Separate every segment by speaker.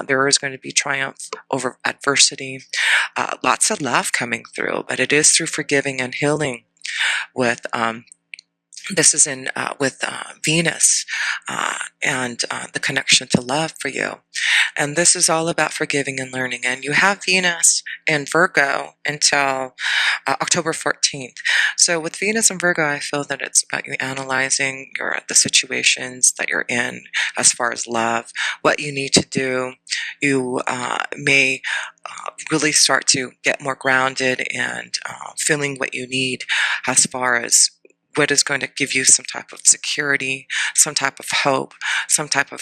Speaker 1: There is going to be triumph over adversity. Lots of love coming through, but it is through forgiving and healing with this is in with Venus and the connection to love for you. And this is all about forgiving and learning. And you have Venus in Virgo until October 14th. So with Venus and Virgo, I feel that it's about you analyzing the situations that you're in as far as love, what you need to do. You may really start to get more grounded and feeling what you need as far as what is going to give you some type of security, some type of hope, some type of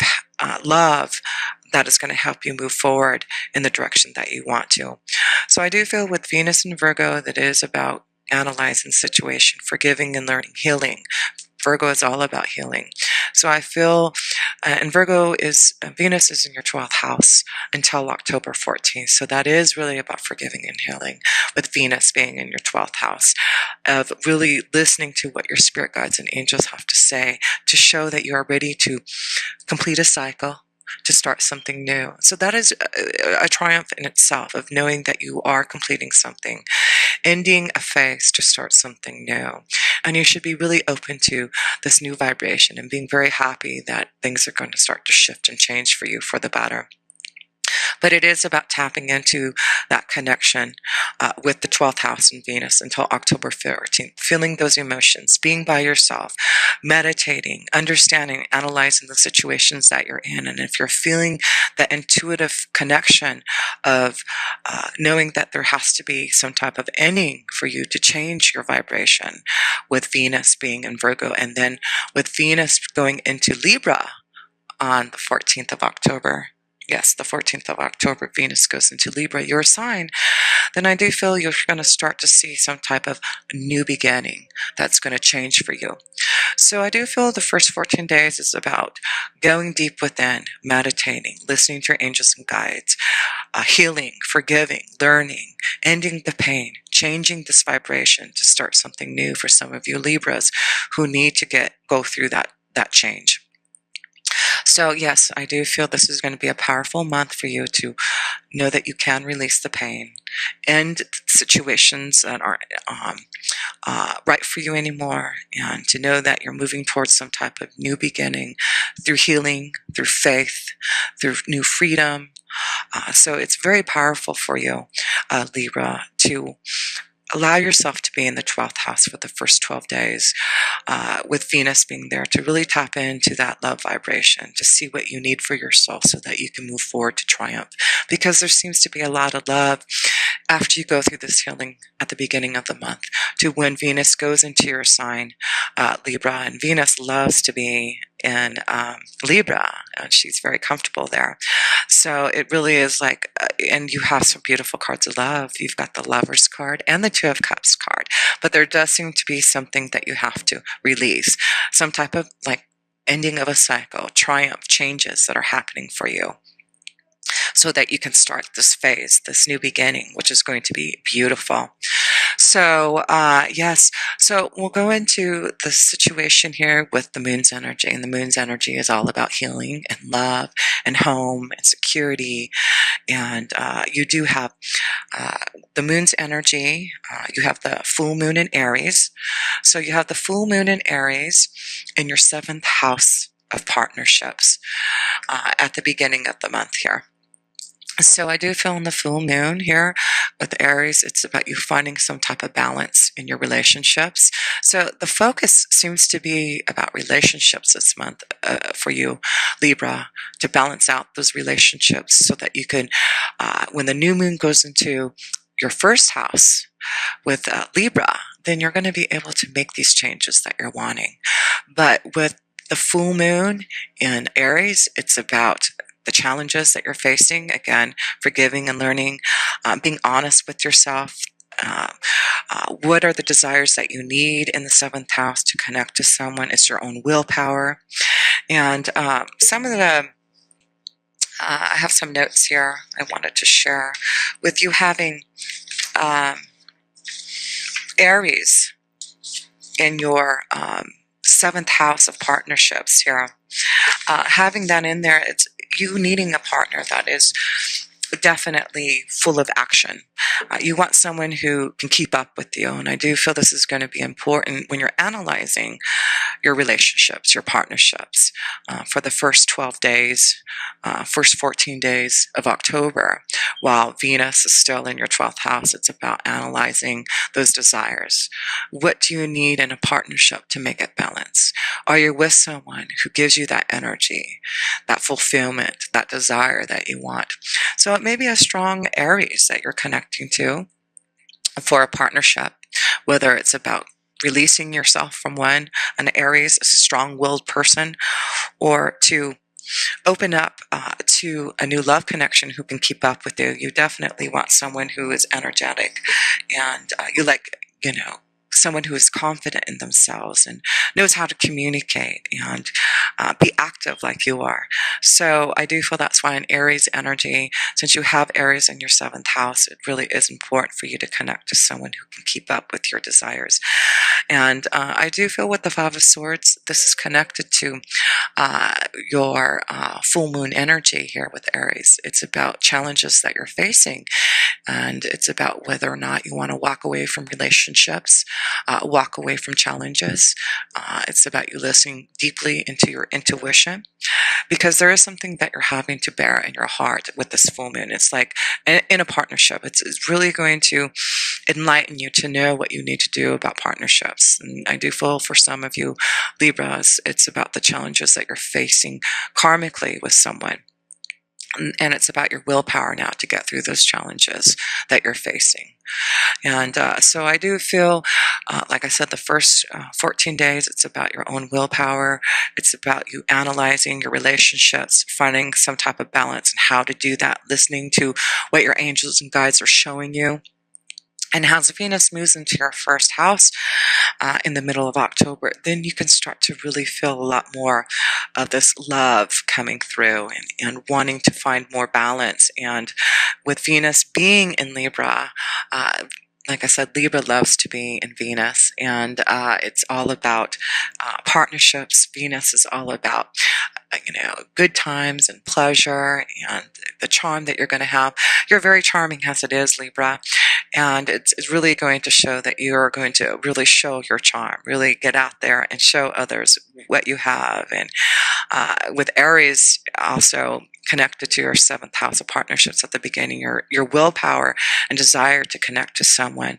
Speaker 1: love that is going to help you move forward in the direction that you want to. So I do feel with Venus and Virgo that it is about analyzing the situation, forgiving and learning, healing. Virgo is all about healing. So I feel, and Venus is in your 12th house until October 14th. So that is really about forgiving and healing, with Venus being in your 12th house, of really listening to what your spirit guides and angels have to say to show that you are ready to complete a cycle, to start something new. So that is a triumph in itself, of knowing that you are completing something, ending a phase to start something new. And you should be really open to this new vibration and being very happy that things are going to start to shift and change for you for the better. But it is about tapping into that connection with the 12th house in Venus until October 14th, feeling those emotions, being by yourself, meditating, understanding, analyzing the situations that you're in. And if you're feeling that intuitive connection of knowing that there has to be some type of ending for you to change your vibration, with Venus being in Virgo, and then with Venus going into Libra on the 14th of October, yes, the 14th of October, Venus goes into Libra, your sign, then I do feel you're going to start to see some type of new beginning that's going to change for you. So I do feel the first 14 days is about going deep within, meditating, listening to your angels and guides, healing, forgiving, learning, ending the pain, changing this vibration to start something new for some of you Libras who need to go through that change. So yes, I do feel this is going to be a powerful month for you to know that you can release the pain, end situations that aren't right for you anymore, and to know that you're moving towards some type of new beginning through healing, through faith, through new freedom. So it's very powerful for you, Libra, to allow yourself to be in the 12th house for the first 12 days, with Venus being there, to really tap into that love vibration, to see what you need for your soul so that you can move forward to triumph. Because there seems to be a lot of love after you go through this healing at the beginning of the month, to when Venus goes into your sign, Libra, and Venus loves to be in Libra, and she's very comfortable there. So it really is like, and you have some beautiful cards of love. You've got the Lover's card and the Two of Cups card, but there does seem to be something that you have to release, some type of like ending of a cycle, triumph, changes that are happening for you, so that you can start this phase, this new beginning, which is going to be beautiful. So yes, so we'll go into the situation here with the moon's energy, and the moon's energy is all about healing and love and home and security. And you do have the moon's energy. You have the full moon in Aries. So you have the full moon in Aries in your 7th house of partnerships at the beginning of the month here. So I do feel in the full moon here with Aries, it's about you finding some type of balance in your relationships. So the focus seems to be about relationships this month for you, Libra, to balance out those relationships so that you can, when the new moon goes into your 1st house with Libra, then you're going to be able to make these changes that you're wanting. But with the full moon in Aries, it's about the challenges that you're facing, again, forgiving and learning, being honest with yourself. What are the desires that you need in the 7th house to connect to someone? It's your own willpower. And some of the, I have some notes here I wanted to share with you. Having Aries in your 7th house of partnerships here, having that in there, you needing a partner that is definitely full of action. You want someone who can keep up with you, and I do feel this is going to be important when you're analyzing your relationships, your partnerships, for the first 12 days, first 14 days of October. While Venus is still in your 12th house, it's about analyzing those desires. What do you need in a partnership to make it balance? Are you with someone who gives you that energy, that fulfillment, that desire that you want? So it may be a strong Aries that you're connecting to for a partnership, whether it's about releasing yourself from an Aries, a strong-willed person, or to open up to a new love connection who can keep up with you. You definitely want someone who is energetic, and you like, someone who is confident in themselves and knows how to communicate and be active like you are. So I do feel that's why an Aries energy, since you have Aries in your 7th house, it really is important for you to connect to someone who can keep up with your desires. And I do feel with the 5 of Swords, this is connected to your full moon energy here with Aries. It's about challenges that you're facing, and it's about whether or not you want to walk away from relationships, walk away from challenges. It's about you listening deeply into your intuition, because there is something that you're having to bear in your heart with this full moon. It's like in a partnership, it's really going to enlighten you to know what you need to do about partnerships. And I do feel for some of you Libras, it's about the challenges that you're facing karmically with someone. And it's about your willpower now to get through those challenges that you're facing. And so I do feel, like I said, the first 14 days, it's about your own willpower. It's about you analyzing your relationships, finding some type of balance and how to do that, listening to what your angels and guides are showing you. And as Venus moves into your 1st house in the middle of October, then you can start to really feel a lot more of this love coming through and wanting to find more balance. And with Venus being in Libra, like I said, Libra loves to be in Venus, and it's all about partnerships. Venus is all about good times and pleasure and the charm that you're going to have. You're very charming as it is, Libra, and it's really going to show that you are going to really show your charm, really get out there and show others what you have. And with Aries also connected to your 7th house of partnerships at the beginning, your willpower and desire to connect to someone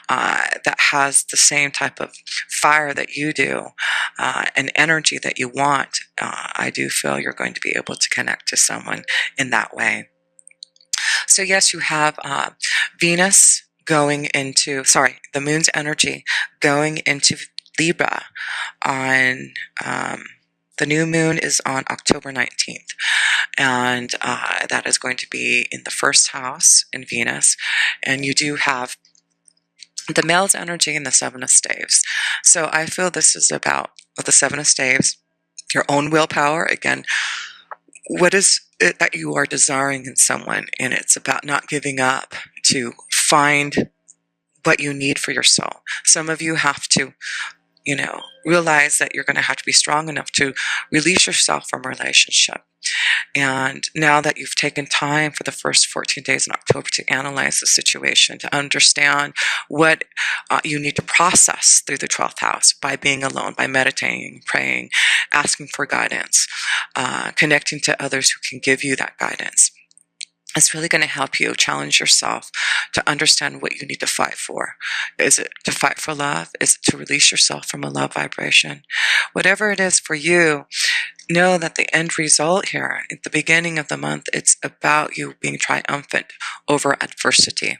Speaker 1: that has the same type of fire that you do, and energy that you want. I do feel you're going to be able to connect to someone in that way. So yes, you have Venus going into, the moon's energy going into Libra on, the new moon is on October 19th. And that is going to be in the 1st house in Venus. And you do have the male's energy in the 7 of Staves. So I feel this is about, with the 7 of Staves, your own willpower. Again, what is it that you are desiring in someone? And it's about not giving up to find what you need for your soul. Some of you have to, realize that you're going to have to be strong enough to release yourself from a relationship. And now that you've taken time for the first 14 days in October to analyze the situation, to understand what you need to process through the 12th house by being alone, by meditating, praying, asking for guidance, connecting to others who can give you that guidance, it's really going to help you challenge yourself to understand what you need to fight for. Is it to fight for love? Is it to release yourself from a love vibration? Whatever it is for you, know that the end result here at the beginning of the month, it's about you being triumphant over adversity,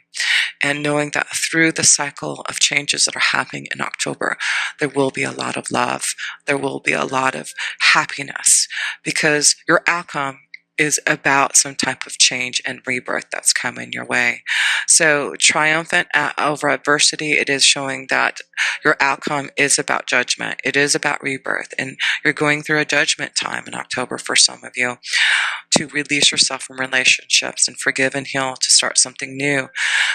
Speaker 1: and knowing that through the cycle of changes that are happening in October, there will be a lot of love. There will be a lot of happiness, because your outcome is about some type of change and rebirth that's coming your way. So triumphant over adversity, it is showing that your outcome is about judgment. It is about rebirth. And you're going through a judgment time in October for some of you, to release yourself from relationships and forgive and heal, to start something new,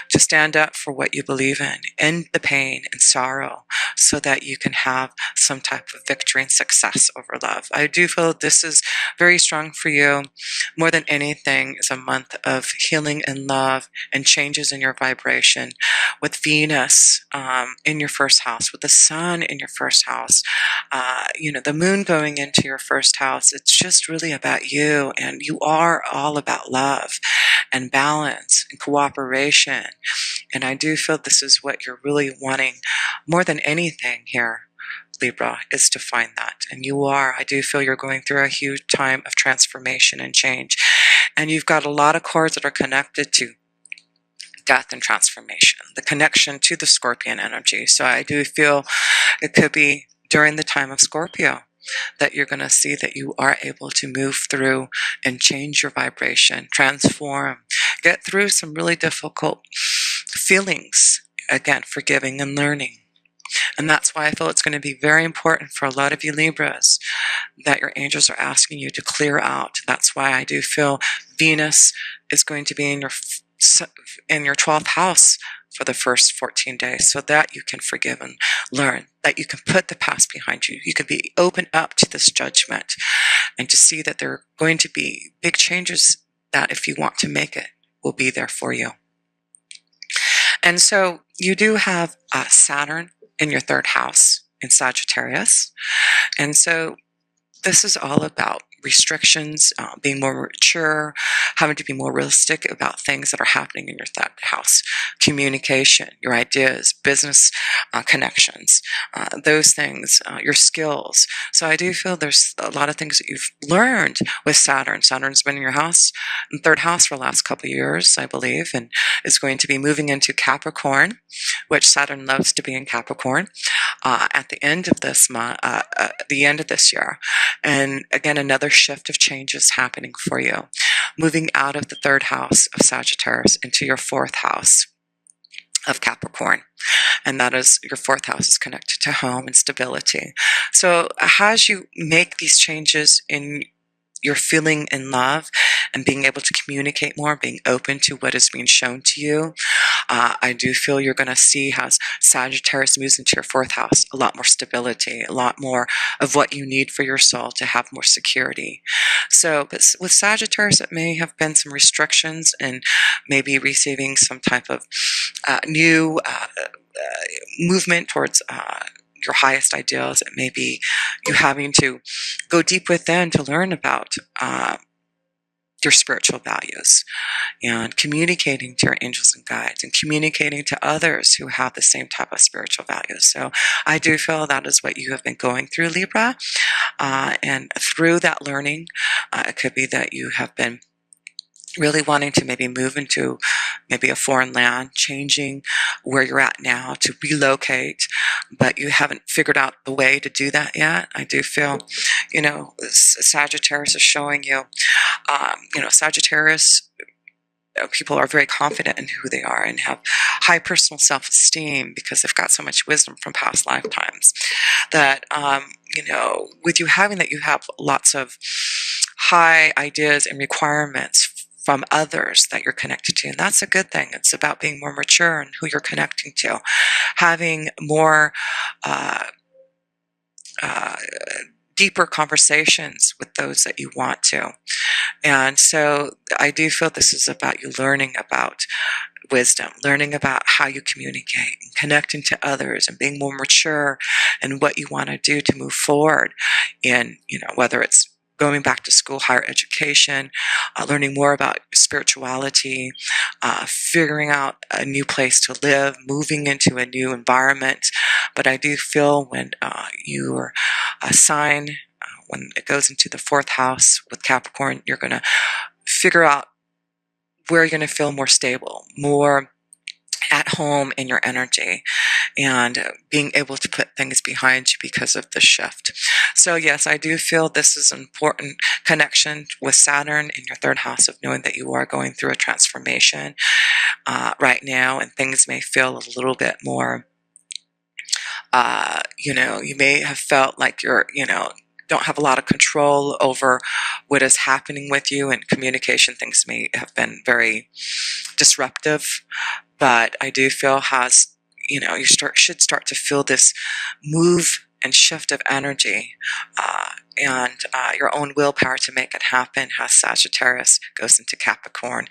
Speaker 1: to stand up for what you believe in, end the pain and sorrow, so that you can have some type of victory and success over love. I do feel this is very strong for you. more than anything, is a month of healing and love and changes in your vibration. With Venus in your first house, with the sun in your first house, the moon going into your first house, it's just really about you. And you are all about love and balance and cooperation. And I do feel this is what you're really wanting more than anything here, Libra, is to find that. And you are. I do feel you're going through a huge time of transformation and change. And you've got a lot of cords that are connected to death and transformation, the connection to the Scorpion energy. So I do feel it could be during the time of Scorpio that you're going to see that you are able to move through and change your vibration, transform, get through some really difficult feelings, again, forgiving and learning. And that's why I feel it's going to be very important for a lot of you Libras that your angels are asking you to clear out. That's why I do feel Venus is going to be in your 12th house for the first 14 days, so that you can forgive and learn, that you can put the past behind you. You can be open up to this judgment and to see that there are going to be big changes that, if you want to make it, will be there for you. And so you do have Saturn in your 3rd house in Sagittarius. And so this is all about restrictions, being more mature, having to be more realistic about things that are happening in your 3rd house, communication, your ideas, business connections, those things, your skills. So I do feel there's a lot of things that you've learned with Saturn. Saturn's been in your house, in 3rd house for the last couple of years, I believe, and is going to be moving into Capricorn, which Saturn loves to be in Capricorn, at the end of this month, the end of this year. And again, another shift of changes happening for you, moving out of the 3rd house of Sagittarius into your 4th house of Capricorn. And that is, your 4th house is connected to home and stability. So as you make these changes in your feeling in love and being able to communicate more, being open to what is being shown to you, I do feel you're going to see how Sagittarius moves into your 4th house, a lot more stability, a lot more of what you need for your soul to have more security. So, but with Sagittarius, it may have been some restrictions and maybe receiving some type of new movement towards your highest ideals. It may be you having to go deep within to learn about your spiritual values, and communicating to your angels and guides, and communicating to others who have the same type of spiritual values. So I do feel that is what you have been going through, Libra. And through that learning, it could be that you have been really wanting to maybe move into maybe a foreign land, changing where you're at now to relocate, but you haven't figured out the way to do that yet. I do feel, Sagittarius is showing you, Sagittarius people are very confident in who they are and have high personal self-esteem because they've got so much wisdom from past lifetimes that, with you having that, you have lots of high ideas and requirements from others that you're connected to. And that's a good thing. It's about being more mature in who you're connecting to, having more deeper conversations with those that you want to. And so I do feel this is about you learning about wisdom, learning about how you communicate, and connecting to others, and being more mature in what you want to do to move forward in, whether it's going back to school, higher education, learning more about spirituality, figuring out a new place to live, moving into a new environment. But I do feel when your sign, when it goes into the 4th house with Capricorn, you're going to figure out where you're going to feel more stable, more at home in your energy, and being able to put things behind you because of the shift. So yes, I do feel this is an important connection with Saturn in your 3rd house, of knowing that you are going through a transformation right now, and things may feel a little bit more, you may have felt like you're, don't have a lot of control over what is happening with you, and communication things may have been very disruptive. But I do feel you should start to feel this move and shift of energy and your own willpower to make it happen has Sagittarius, goes into Capricorn,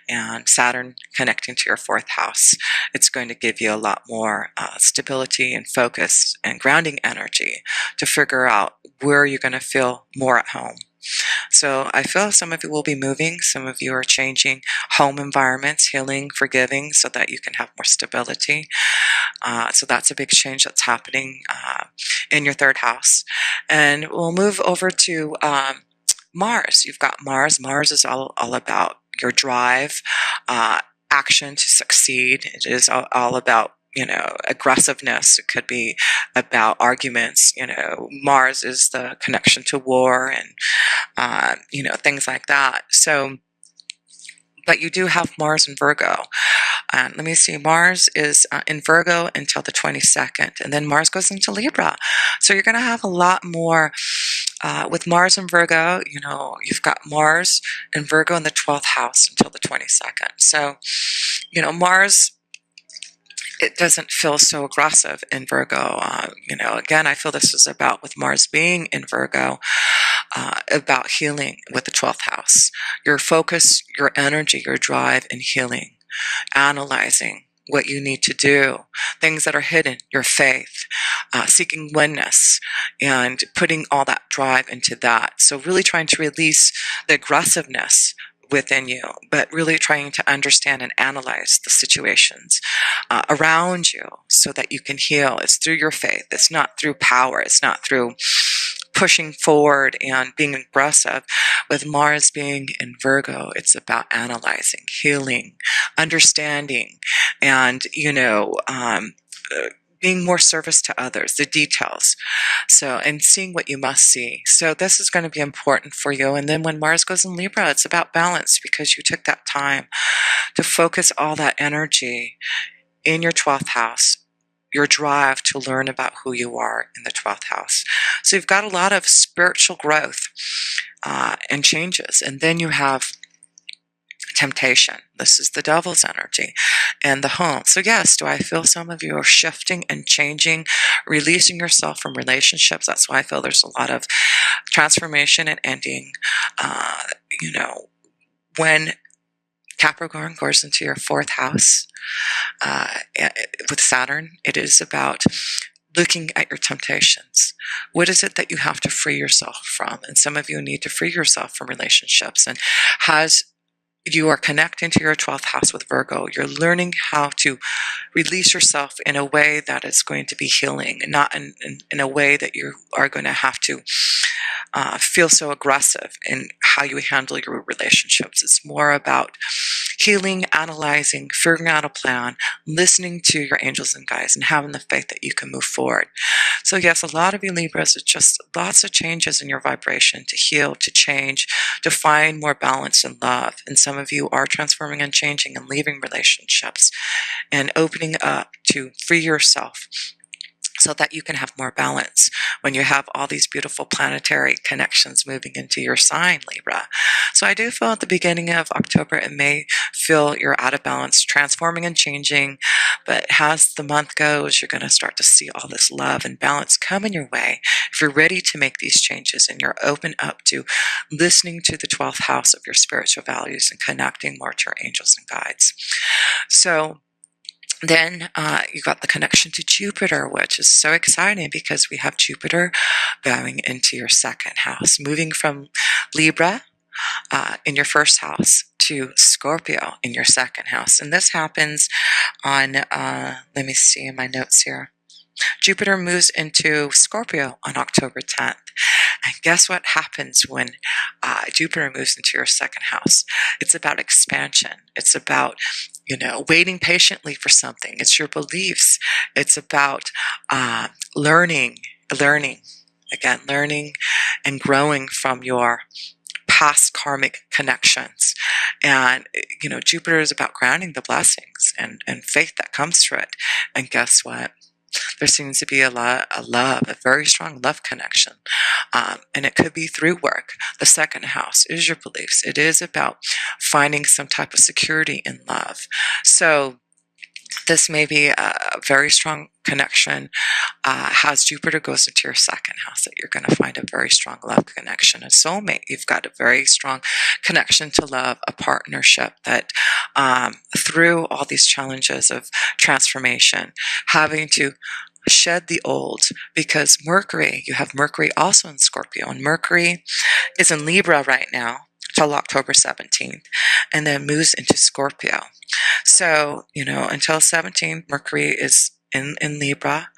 Speaker 1: and Saturn connecting to your fourth house. It's going to give you a lot more stability and focus and grounding energy to figure out where you're going to feel more at home. So I feel some of you will be moving, some of you are changing home environments, healing, forgiving, so that you can have more stability. So that's a big change that's happening in your third house. And we'll move over to Mars. You've got Mars. Mars is all about your drive, action to succeed. It is all about aggressiveness. It could be about arguments. Mars is the connection to war and things like that. So, but you do have Mars in Virgo. Let me see, Mars is in Virgo until the 22nd, and then Mars goes into Libra. So you're going to have a lot more with Mars in Virgo. You've got Mars in Virgo in the 12th house until the 22nd. So, Mars, it doesn't feel so aggressive in Virgo. Again, I feel this is about, with Mars being in Virgo, about healing with the 12th house. Your focus, your energy, your drive in healing, analyzing what you need to do, things that are hidden, your faith, seeking oneness, and putting all that drive into that. So really trying to release the aggressiveness within you, but really trying to understand and analyze the situations around you so that you can heal. It's through your faith. It's not through power. It's not through pushing forward and being aggressive. With Mars being in Virgo, it's about analyzing, healing, understanding, and being more service to others, the details. So, and seeing what you must see. So this is going to be important for you. And then when Mars goes in Libra, it's about balance, because you took that time to focus all that energy in your 12th house, your drive to learn about who you are in the 12th house. So you've got a lot of spiritual growth and changes. And then you have temptation. This is the devil's energy and the home. So yes, do I feel some of you are shifting and changing, releasing yourself from relationships? That's why I feel there's a lot of transformation and ending. When Capricorn goes into your fourth house with Saturn, it is about looking at your temptations. What is it that you have to free yourself from? And some of you need to free yourself from relationships. And as you are connecting to your 12th house with Virgo, you're learning how to release yourself in a way that is going to be healing, and not in a way that you are going to have to feel so aggressive in how you handle your relationships. It's more about healing, analyzing, figuring out a plan, listening to your angels and guides, and having the faith that you can move forward. So yes, a lot of you Libras, it's just lots of changes in your vibration to heal, to change, to find more balance and love. And some of you are transforming and changing and leaving relationships and opening up to free yourself, so that you can have more balance when you have all these beautiful planetary connections moving into your sign, Libra. So I do feel at the beginning of October, it may feel you're out of balance, transforming and changing, but as the month goes, you're going to start to see all this love and balance coming your way. If you're ready to make these changes and you're open up to listening to the 12th house of your spiritual values and connecting more to your angels and guides. So then you got the connection to Jupiter, which is so exciting because we have Jupiter going into your second house, moving from Libra in your first house to Scorpio in your second house. And this happens on, let me see in my notes here. Jupiter moves into Scorpio on October 10th. And guess what happens when Jupiter moves into your second house? It's about expansion. It's about, waiting patiently for something. It's your beliefs. It's about learning and growing from your past karmic connections. And, Jupiter is about grounding the blessings and faith that comes through it. And guess what? There seems to be a very strong love connection. And it could be through work. The second house is your beliefs. It is about finding some type of security in love. So This may be a very strong connection. Has Jupiter goes into your second house, that you're going to find a very strong love connection, a soulmate. You've got a very strong connection to love, a partnership that through all these challenges of transformation, having to shed the old, because Mercury, you have Mercury also in Scorpio, and Mercury is in Libra right now till October 17th, and then moves into Scorpio. So, until 17, Mercury is in Libra,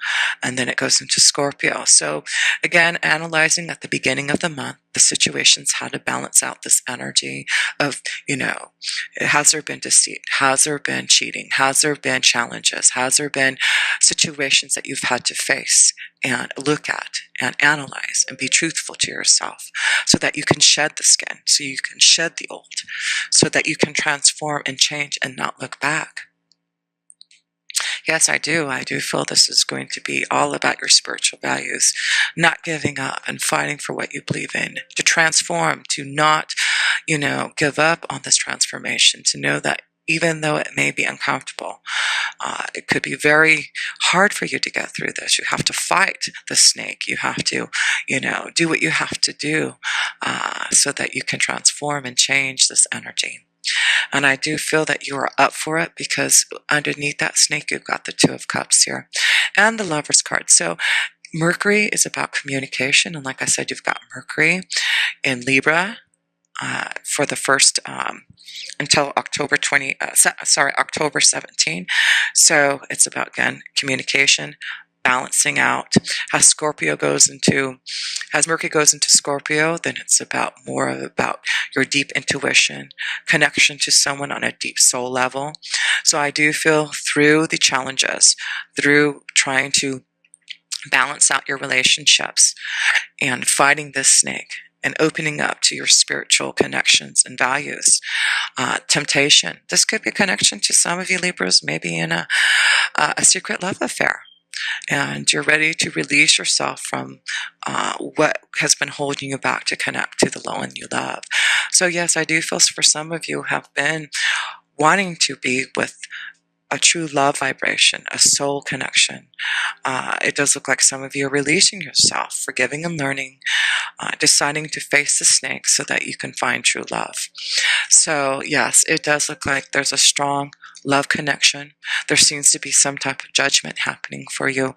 Speaker 1: and then it goes into Scorpio. So again, analyzing at the beginning of the month, the situations, how to balance out this energy of, has there been deceit? Has there been cheating? Has there been challenges? Has there been situations that you've had to face and look at and analyze and be truthful to yourself, so that you can shed the skin, so you can shed the old, so that you can transform and change and not look back? Yes, I do. I do feel this is going to be all about your spiritual values, not giving up and fighting for what you believe in, to transform, to not, give up on this transformation, to know that even though it may be uncomfortable, it could be very hard for you to get through this. You have to fight the snake. You have to, do what you have to do so that you can transform and change this energy. And I do feel that you are up for it, because underneath that snake, you've got the Two of Cups here and the Lover's card. So Mercury is about communication. And like I said, you've got Mercury in Libra for the first until October 17. So it's about, again, communication, balancing out. As Mercury goes into Scorpio, then it's about more about your deep intuition, connection to someone on a deep soul level. So I do feel through the challenges, through trying to balance out your relationships and fighting this snake and opening up to your spiritual connections and values, temptation. This could be a connection to some of you Libras, maybe in a secret love affair. And you're ready to release yourself from what has been holding you back to connect to the one you love. So yes, I do feel for some of you have been wanting to be with a true love vibration, a soul connection. It does look like some of you are releasing yourself, forgiving and learning, deciding to face the snake so that you can find true love. So yes, it does look like there's a strong love connection. There seems to be some type of judgment happening for you,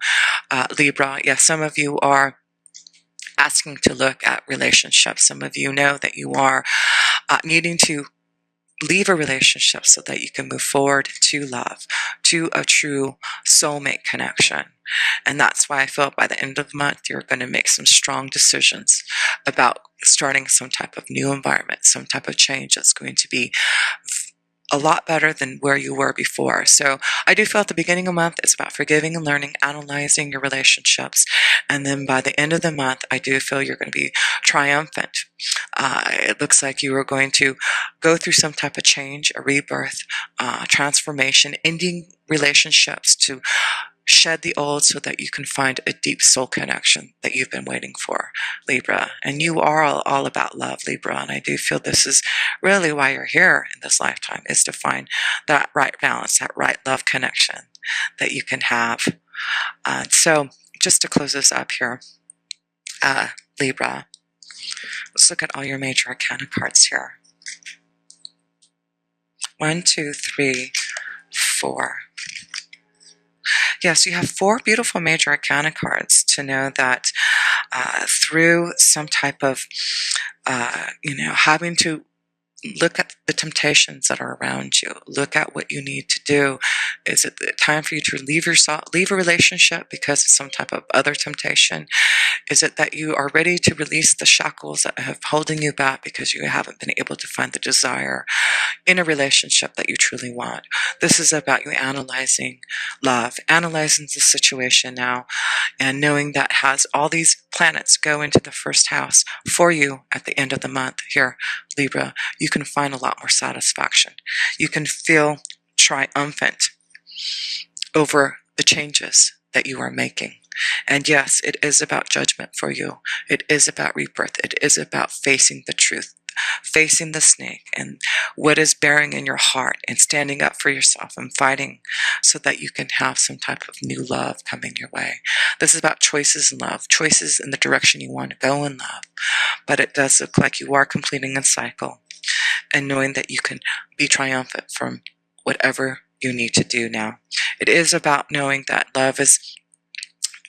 Speaker 1: Libra. Yes, some of you are asking to look at relationships. Some of you know that you are needing to leave a relationship so that you can move forward to love, to a true soulmate connection. And that's why I feel by the end of the month, you're going to make some strong decisions about starting some type of new environment, some type of change that's going to be a lot better than where you were before. So I do feel at the beginning of the month, it's about forgiving and learning, analyzing your relationships. And then by the end of the month, I do feel you're going to be triumphant. It looks like you are going to go through some type of change, a rebirth, transformation, ending relationships to shed the old so that you can find a deep soul connection that you've been waiting for, Libra. And you are all about love, Libra. And I do feel this is really why you're here in this lifetime, is to find that right balance, that right love connection that you can have. So just to close this up here, Libra, let's look at all your major arcana cards here. 1, 2, 3, 4. Yes, you have 4 beautiful major arcana cards to know that through some type of, having to look at the temptations that are around you, look at what you need to do. Is it time for you to leave a relationship because of some type of other temptation? Is it that you are ready to release the shackles that have holding you back because you haven't been able to find the desire in a relationship that you truly want? This is about you analyzing love, analyzing the situation now, and knowing that has all these planets go into the first house for you at the end of the month here, Libra. You can find a lot more satisfaction. You can feel triumphant over the changes that you are making. And yes, it is about judgment for you. It is about rebirth. It is about facing the truth facing the snake and what is bearing in your heart and standing up for yourself and fighting so that you can have some type of new love coming your way. This is about choices in love, choices in the direction you want to go in love. But it does look like you are completing a cycle and knowing that you can be triumphant from whatever you need to do now. It is about knowing that love is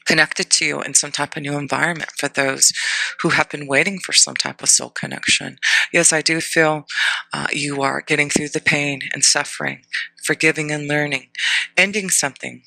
Speaker 1: connected to you in some type of new environment for those who have been waiting for some type of soul connection. Yes, I do feel you are getting through the pain and suffering, forgiving and learning, ending something